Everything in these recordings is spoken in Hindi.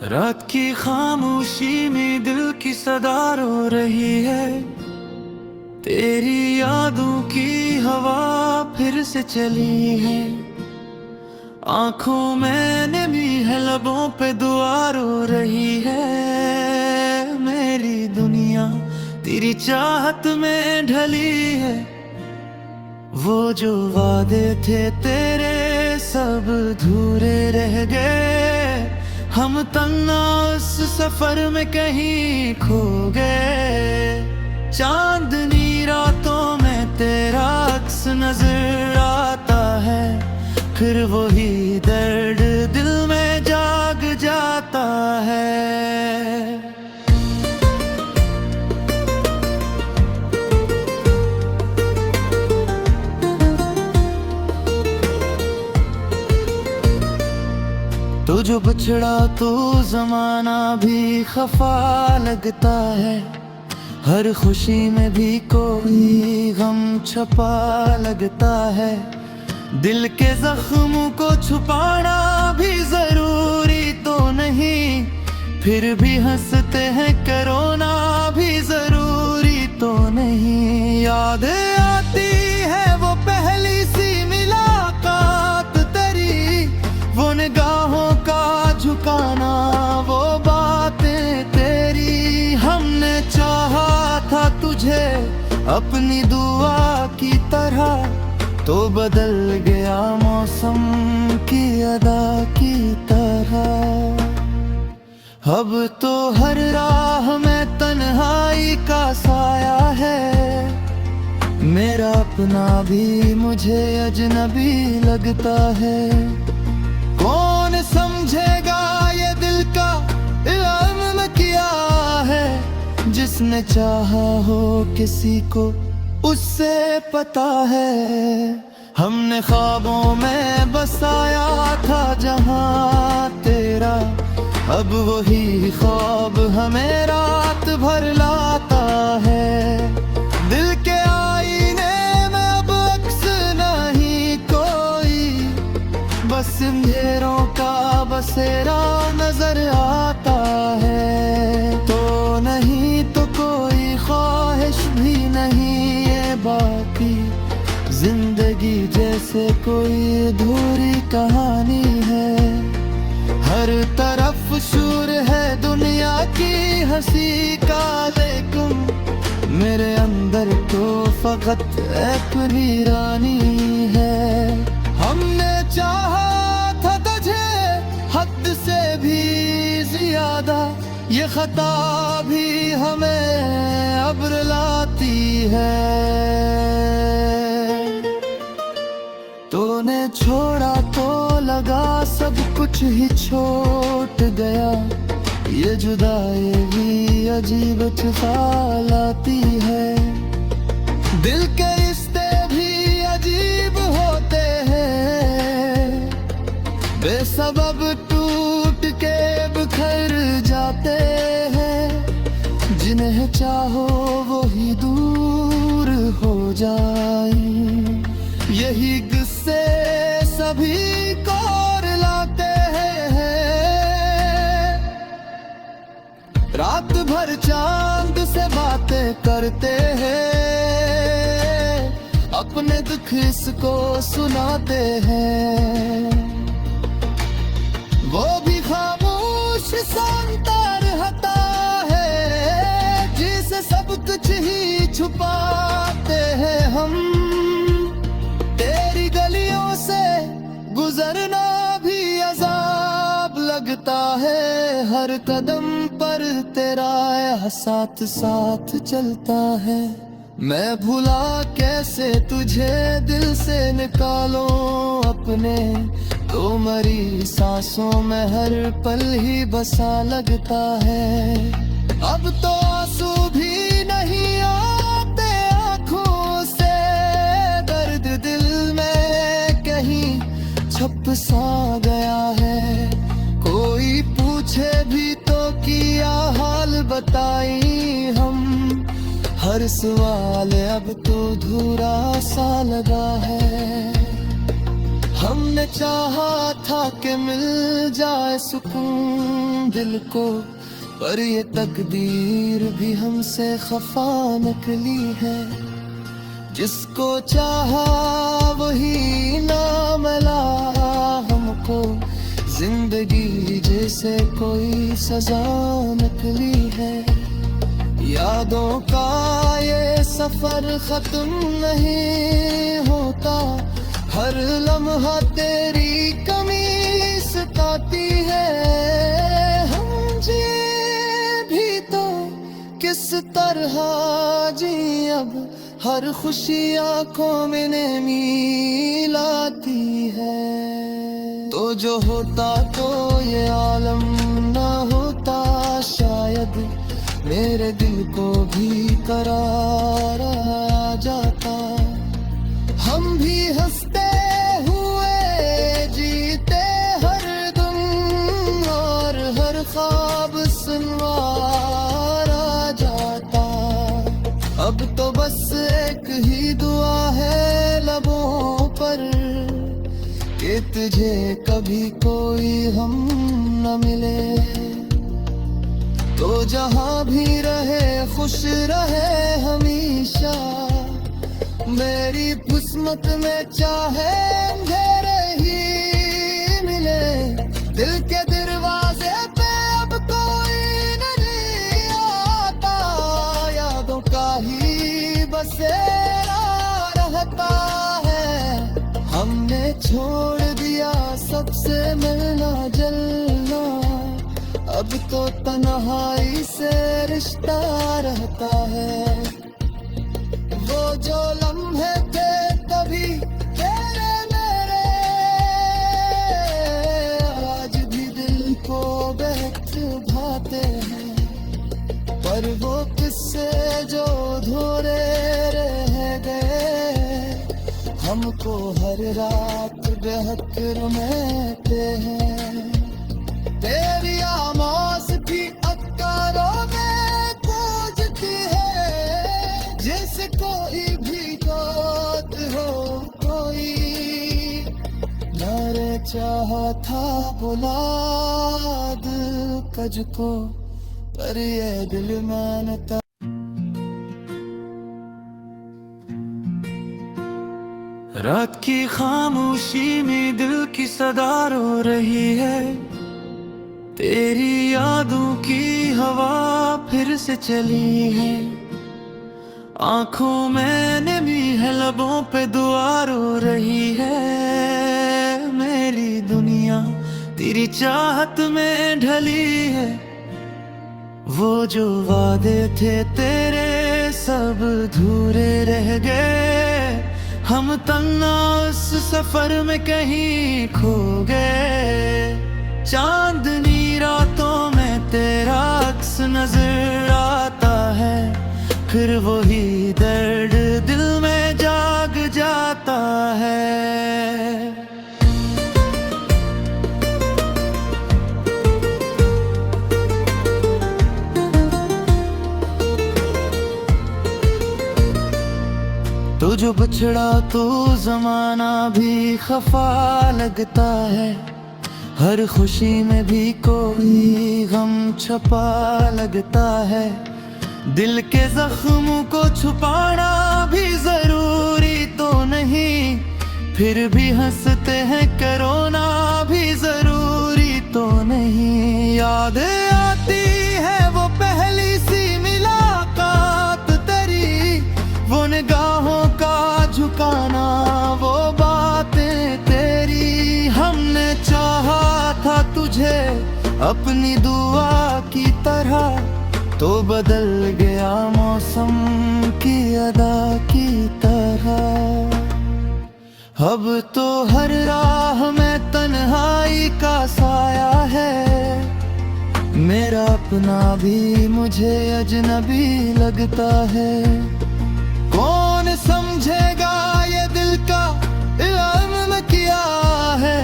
रात की खामोशी में दिल की सदा रो रही है। तेरी यादों की हवा फिर से चली है। आंखों में नमी है, लबों पे दुआ रो रही है। मेरी दुनिया तेरी चाहत में ढली है। वो जो वादे थे तेरे सब अधूरे रह गए। हम तन्हा उस सफर में कहीं खो गए। चांदनी रातों में तेरा अक्स नजर आता है। फिर वही दर्द दिल में जाग जाता है। तो जो बछड़ा तो जमाना भी खफा लगता है। हर खुशी में भी कोई गम छपा लगता है। दिल के जख्म को छुपाना भी जरूरी तो नहीं। फिर भी हंसते हैं, करोना भी जरूरी तो नहीं। याद आती है वो पहली सी मुलाकात तेरी। वो निगाहों का झुकाना, वो बातें तेरी। हमने चाहा था तुझे अपनी दुआ की तरह। तो बदल गया मौसम की अदा की तरह। अब तो हर राह में तन्हाई का साया है। मेरा अपना भी मुझे अजनबी लगता है। कौन समझेगा ये दिल का इल्म किया है। जिसने चाहा हो किसी को उससे पता है। हमने ख्वाबों में बसाया था जहां तेरा। अब वही ख्वाब हमें रात भर लाता है। दिल के आईने में अब अक्स नहीं कोई। बस अंधेरों का बसेरा नजर आता है। तो नहीं तो कोई ख्वाहिश भी नहीं है बाकी। जिंदगी जैसे कोई अधूरी कहानी है। हर तरफ शोर है दुनिया की हंसी का, लेकिन मेरे अंदर तो फकत एक वीरानी है। हमने चाहा था तुझे हद से भी ज्यादा। ये खता भी हमें अब रुलाती है। तूने छोड़ा तो लगा सब कुछ ही छूट गया। ये जुदाई भी अजीब लाती है। दिल के रिश्ते भी अजीब होते हैं। बेसबब टूट के बिखर जाते हैं। जिन्हें चाहो वो ही दूर हो जाए। यही गुस्से सभी को रुलाते हैं। रात भर चांद से बातें करते हैं। अपने दुख इसको सुनाते हैं। वो भी खामोश सुनता रहता है। जिसे सब कुछ ही छुपाते हैं हम। तेरी गलियों से गुजरना भी अजाब लगता है। हर कदम पर तेरा साथ साथ चलता है। मैं भुला कैसे तुझे दिल से निकालूं अपने। तो मरी सांसों में हर पल ही बसा लगता है। अब तो आंसू भी नहीं आते आंखों से। दर्द दिल में कहीं छप सा गया है। कोई पूछे भी तो किया हाल बताई हम। हर सवाल अब तो अधूरा सा लगा है। हमने चाहा था कि मिल जाए सुकून दिल को, पर ये तकदीर भी हमसे खफा निकली है। जिसको चाहा वही ना मिला हमको, जिंदगी जैसे कोई सजा निकली है। यादों का ये सफर खत्म नहीं होता, हर लम्हा तेरी कमी सताती है। हम जी भी तो किस तरह जी अब, हर खुशी आंखों में मिलाती है। तो जो होता तो ये आलम ना होता शायद, मेरे दिल को भी करार आ जाता। हम भी हंसते हुए जीते हर दिन, और हर ख्वाब सुनवार आ जाता। अब तो बस एक ही दुआ है लबों पर, कि तुझे कभी कोई हम न मिले। तो जहाँ भी रहे खुश रहे हमेशा, मेरी किस्मत में चाहे अंधेरे ही मिले। दिल के दरवाजे पे अब कोई नहीं आता, यादों का ही बसेरा रहता है। हमने छोड़ दिया सबसे मिलना जलना, अब तो तन्हाई से रिश्ता रहता है। वो जो लम्हे थे तभी तेरे मेरे, आज भी दिल को बहक भाते हैं। पर वो किस्से जो अधूरे रह गए, हमको हर रात बेहक रुलाते हैं। तेरी आवाज़ भी अक्कारों में गूंजती है, जैसे कोई भी बात हो कोई। नारे चाहा था बुलाद कज को, पर ये दिल मानता। रात की खामोशी में दिल की सदा रो रही है, तेरी यादों की हवा फिर से चली है। आंखों में नमी है, लबों पे दुआ रो रही है। मेरी दुनिया तेरी चाहत में ढली है, वो जो वादे थे तेरे सब अधूरे रह गए। हम तन्हा उस सफर में कहीं खो गए। चांदनी रातों में तेरा अक्स नजर आता है, फिर वही दर्द दिल में जाग जाता है। तो जो बछड़ा तो जमाना भी खफा लगता है, हर खुशी में भी कोई गम छपा लगता है। दिल के जख्मों को छुपाना भी जरूरी तो नहीं, फिर भी हंसते हैं करोना भी जरूरी तो नहीं। याद आती है वो पहली सी मुलाकात तेरी, वो निगाहों का झुकाना, वो बातें तेरी। हमने चाहा था तुझे अपनी दुआ की तरह, तो बदल गया मौसम की अदा की तरह। अब तो हर राह में तन्हाई का साया है, मेरा अपना भी मुझे अजनबी लगता है। कौन समझेगा ये दिल का इल्म किया है,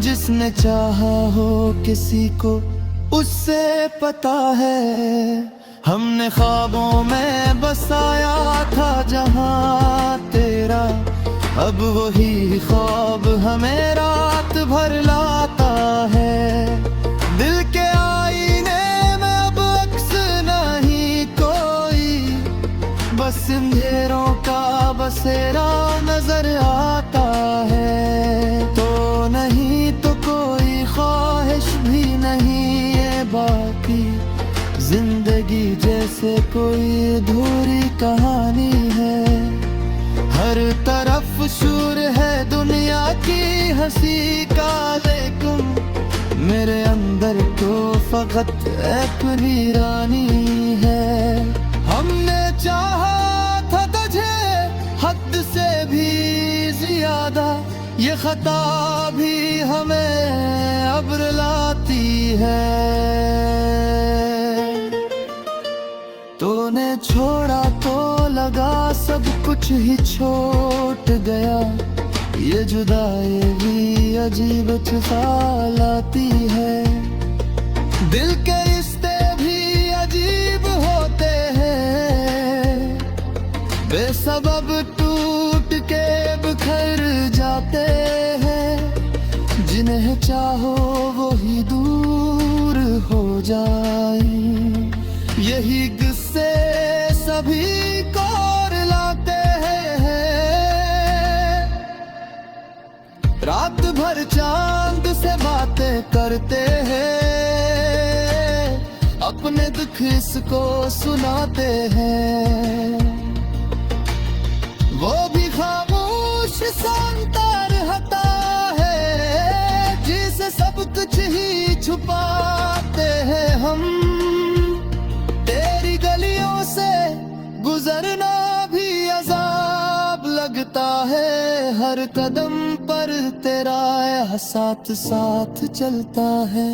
जिसने चाहा हो किसी को उससे पता है। हमने ख्वाबों में बसाया था जहां तेरा, अब वही ख्वाब हमें रात भर लाता है। दिल के आई जैसे कोई अधूरी कहानी है। हर तरफ शोर है दुनिया की हंसी का, लेकिन मेरे अंदर तो फकत अपनी रानी है। हमने चाहा था तुझे हद से भी ज्यादा, ये खता भी हमें अब रुलाती है। तूने छोड़ा तो लगा सब कुछ ही छूट गया, ये जुदाई भी अजीब लाती है। दिल के रिश्ते भी अजीब होते हैं, बेसबब टूट के बिखर जाते हैं। जिन्हें चाहो वो ही दूर हो जाए, यही गुस्से सभी को रुलाते हैं। रात भर चांद से बातें करते हैं, अपने दुख इसको सुनाते हैं। वो भी खामोश सुनता रहता है, जिसे सब कुछ ही छुपाते हैं हम। तेरी गलियों से गुजरना भी अजाब लगता है, हर कदम पर तेरा साथ साथ चलता है।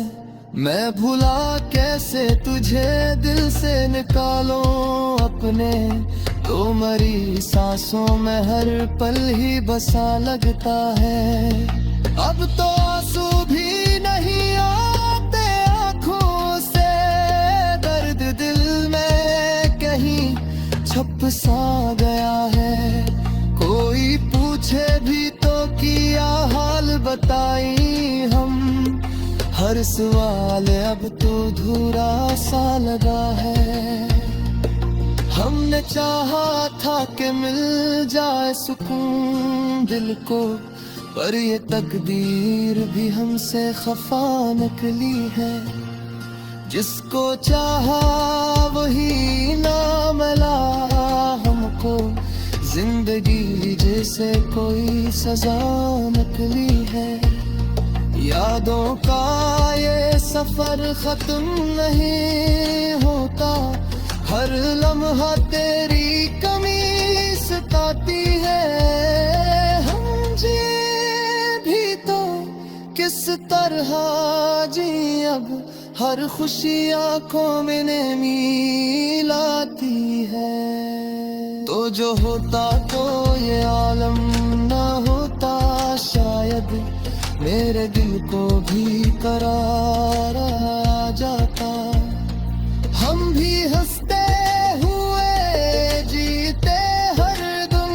मैं भूला कैसे तुझे दिल से निकालो अपने, तो मरी सांसों में हर पल ही बसा लगता है। अब तो आंसू भी नहीं आते आंखों से, दर्द दिल में कहीं छप सा गया है। कोई पूछे भी तो किया हाल बताई हम, हर सवाल अब तो अधूरा सा लगा है। हमने चाहा था कि मिल जाए सुकून दिल को, पर ये तकदीर भी हमसे खफा निकली है। जिसको चाहा वही ना मिला हमको, जिंदगी जैसे कोई सजा निकली है। यादों का ये सफर खत्म नहीं होता, हर लम्हा तेरी कमी सताती है। हम जी भी तो किस तरह जी अब, हर खुशी आंखों में मिलाती है। तो जो होता तो ये आलम ना होता शायद, मेरे दिल को भी करार आ जाता। हम भी हंसते हुए जीते हर दिन,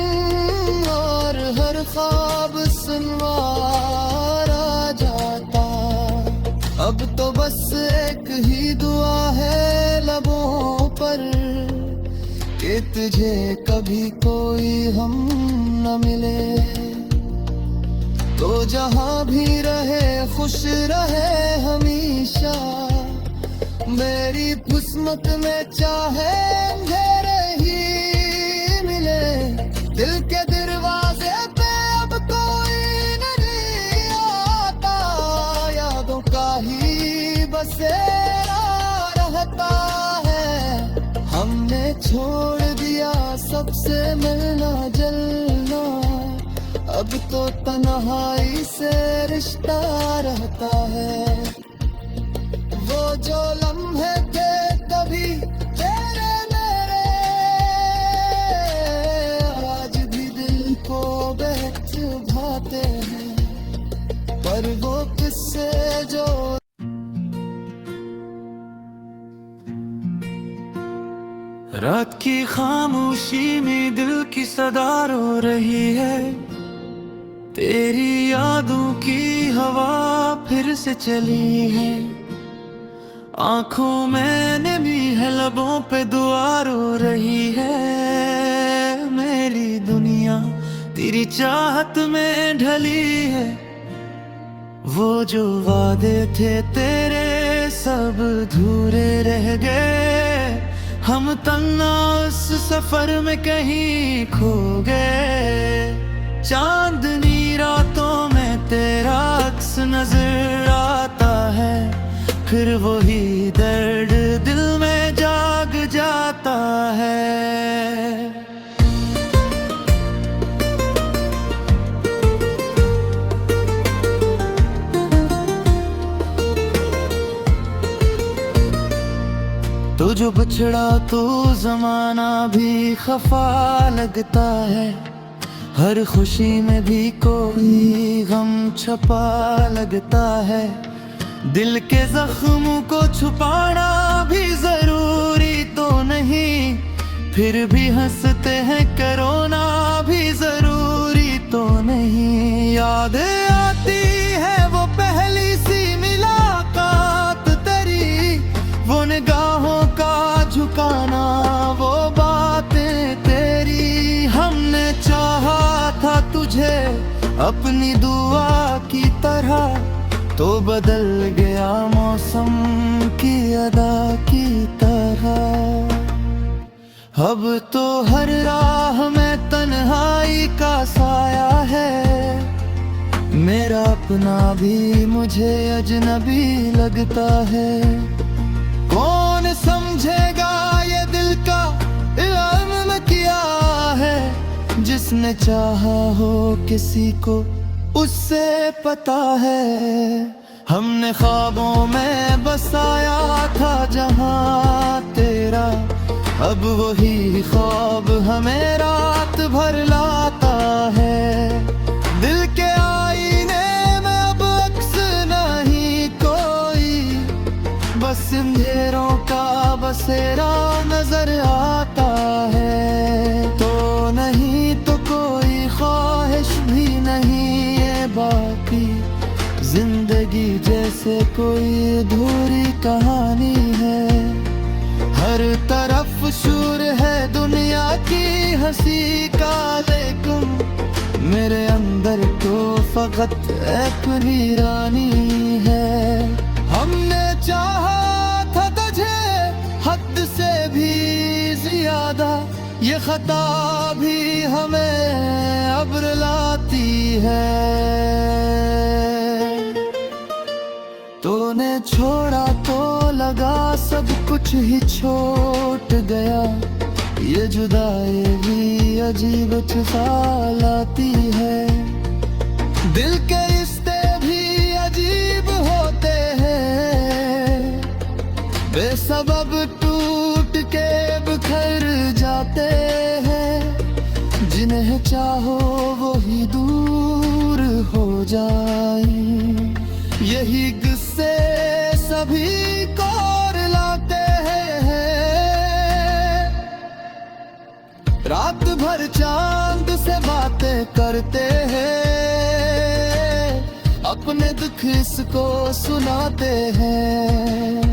और हर ख्वाब सुनवार आ जाता। अब तो बस एक ही दुआ है लबों पर, कि तुझे कभी कोई हम न मिले। तो जहां भी रहे खुश रहे हमेशा, मेरी किस्मत में चाहे अंधेरे ही मिले। दिल के दरवाजे पे अब कोई नहीं आता, यादों का ही बसेरा रहता है। हमने छोड़ दिया सबसे मिलना जलना, अब तो तन्हाई से रिश्ता रहता है। वो जो लम्हे थे कभी तेरे मेरे, आज भी दिल को बहक भाते हैं। पर वो किस्से जो रात की खामोशी में दिल की सदा रो रही है, तेरी यादों की हवा फिर से चली है। आंखों में नमी है, लबों पे दुआ रो रही है। मेरी दुनिया तेरी चाहत में ढली है, वो जो वादे थे तेरे सब अधूरे रह गए। हम हम तन्हा उस सफर में कहीं खो गए। चांदनी रातों में तेरा अक्स नजर आता है, फिर वही दर्द दिल में जाग जाता है। तो जो बछड़ा तो जमाना भी खफा लगता है, हर खुशी में भी कोई गम छपा लगता है। दिल के जख्म को छुपाना भी जरूरी तो नहीं, फिर भी हंसते हैं करोना भी जरूरी तो नहीं। याद आती है वो पहली सी मुलाकात तेरी, वो निगाहों का झुकाना, वो बातें तेरी। हमने चाहा था तुझे अपनी दुआ की तरह, तो बदल गया मौसम की अदा की तरह। अब तो हर राह में तन्हाई का साया है, मेरा अपना भी मुझे अजनबी लगता है। कौन समझेगा ये दिल का इल्म किया है, जिसने चाहा हो किसी को उससे पता है। हमने ख्वाबों में बसाया था जहां तेरा, अब वही ख्वाब हमें रात भर लाता है। दिल के आईने में अब अक्स नहीं कोई, बस अंधेरों का बसेरा नजर आता है। तो नहीं तो कोई ख्वाहिश भी नहीं है बाकी, जिंदगी जैसे कोई अधूरी कहानी है। हर तरफ शोर है दुनिया की हंसी का, लेकिन मेरे अंदर तो फकत एक वीरानी है। हमने चाहा था तुझे हद से भी ज्यादा, ये खता भी हमें अब रुलाती है। तूने छोड़ा तो लगा सब कुछ ही छूट गया, ये जुदाई भी अजीब सा लाती है। दिल के रिश्ते भी अजीब होते हैं, बेसबब टूट के बिखर जाते हैं। जिन्हें चाहो वो ही दूर हो जाए, यही गुस्से सभी को रुलाते हैं। रात भर चांद से बातें करते हैं, अपने दुख इसको सुनाते हैं।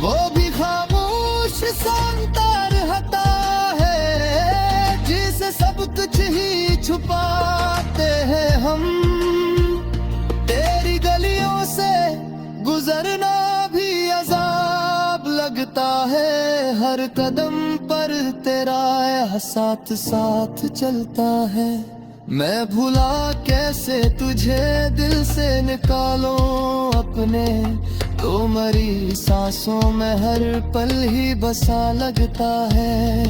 वो भी खामोश सुनता रहता है, जिसे सब कुछ ही छुपाते हैं हम। तेरी गलियों से गुजरना भी अजाब लगता है, हर कदम पर तेरा साथ साथ चलता है। मैं भूला कैसे तुझे दिल से निकालो अपने, तो मरी सांसों में हर पल ही बसा लगता है।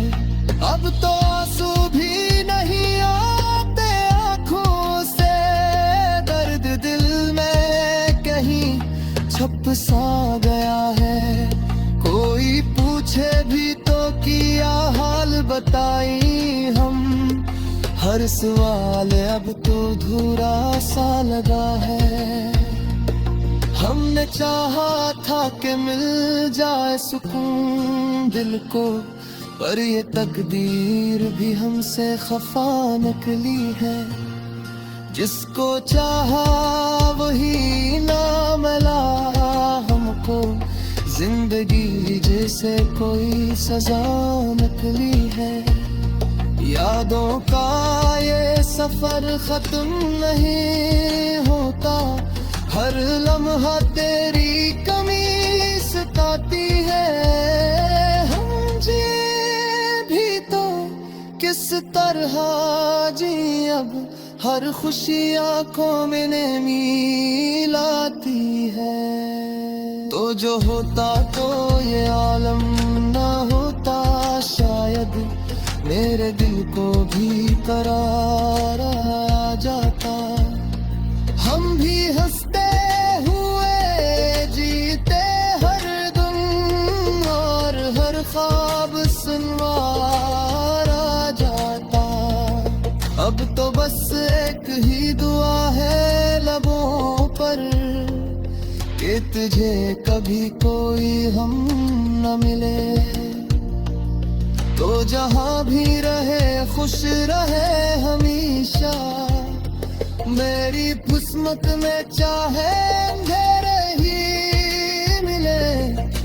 अब तो आंसू भी नहीं आते आंखों से, दर्द दिल में कहीं छप सा गया है। कोई पूछे भी तो किया हाल बताई हम, हर सवाल अब तो अधूरा सा लगा है। हमने चाहा था कि मिल जाए सुकून दिल को, पर ये तकदीर भी हमसे खफा निकली है। जिसको चाहा वही ना मिला हमको, जिंदगी जैसे कोई सजा निकली है। यादों का ये सफर खत्म नहीं होता, हर लम्हा तेरी कमी सताती है। किस तरह जी अब हर खुशी आंखों में नमी लाती है। तो जो होता तो ये आलम ना होता, शायद मेरे दिल को भी करार आ जाता। हम भी हंसते हुए जीते हर दिन और हर ख्वाब सुनवार आ जाता। अब तो बस एक ही दुआ है लबों पर कि तुझे कभी कोई हम न मिले। तो जहां भी रहे खुश रहे हमेशा, मेरी किस्मत में चाहे अंधेरे ही मिले।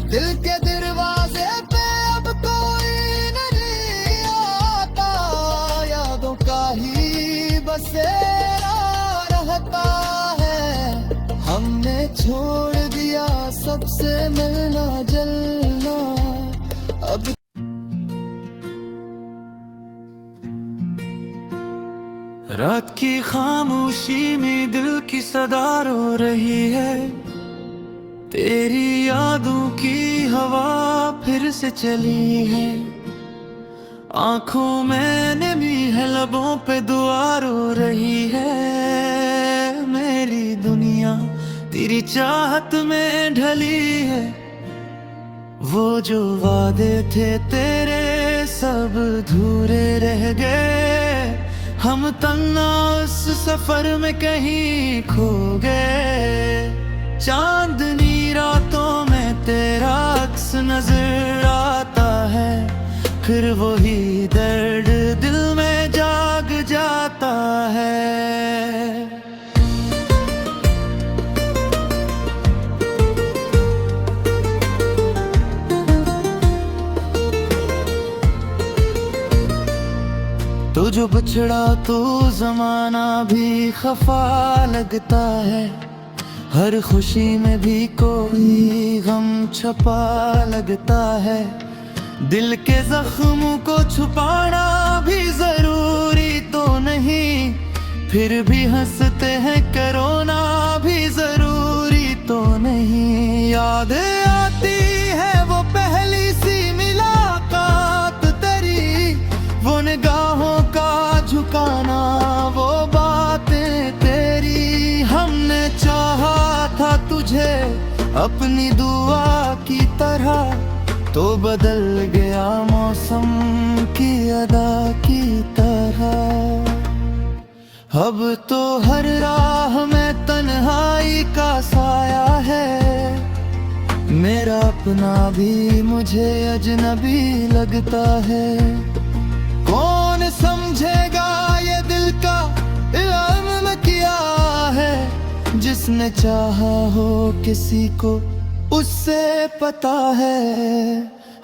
दिल के दरवाजे पे अब कोई नहीं आता, यादों का ही बसेरा रहता है। हमने छोड़ दिया सबसे मिलना जलना, अब रात की खामोशी में दिल की सदा रो रही है। तेरी यादों की हवा फिर से चली है। आंखों में नमी है, लबों पे दुआ रो रही है। मेरी दुनिया तेरी चाहत में ढली है। वो जो वादे थे तेरे सब अधूरे रह गए। हम तन्हा उस सफर में कहीं खो गए। चांदनी रातों में तेरा अक्स नजर आता है, फिर वही दर्द दिल में जाग जाता है। तो जो बछड़ा तो जमाना भी खफा लगता है। हर खुशी में भी कोई गम छपा लगता है। दिल के जख्म को छुपाना भी जरूरी तो नहीं, फिर भी हंसते हैं करोना भी जरूरी तो नहीं। याद आती है वो पहली सी मुलाकात तेरी, वो निगाहों का झुकाना, वो बातें तेरी। हमने चाहा था तुझे अपनी दुआ की तरह, तो बदल गया मौसम की अदा की तरह। अब तो हर राह में तन्हाई का साया है। मेरा अपना भी मुझे अजनबी लगता है। कौन समझेगा ये दिल का इल्म किया है। जिसने चाहा हो किसी को उससे पता है।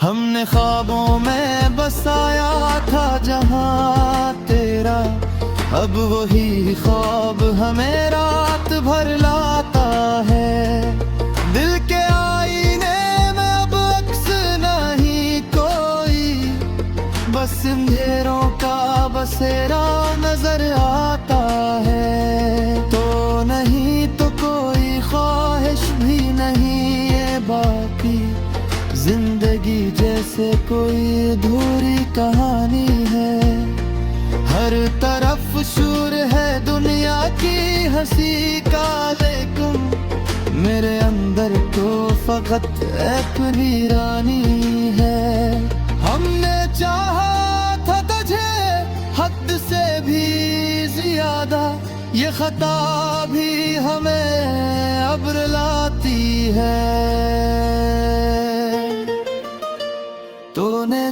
हमने ख्वाबों में बसाया था जहां तेरा, अब वही ख्वाब हमें रात भर लाता है। दिल के आईने में अब अक्स नहीं कोई, बस अंधेरों का बसेरा नजर आता है। तो नहीं तो कोई ख्वाहिश भी नहीं है बाकी, जिंदगी जैसे कोई अधूरी कहानी है। हर तरफ शोर है दुनिया की हंसी का, लेकिन मेरे अंदर तो फकत अपनी रानी है। हमने चाहा था तुझे हद से भी ज्यादा, ये खता भी हमें अब रुलाती है। तूने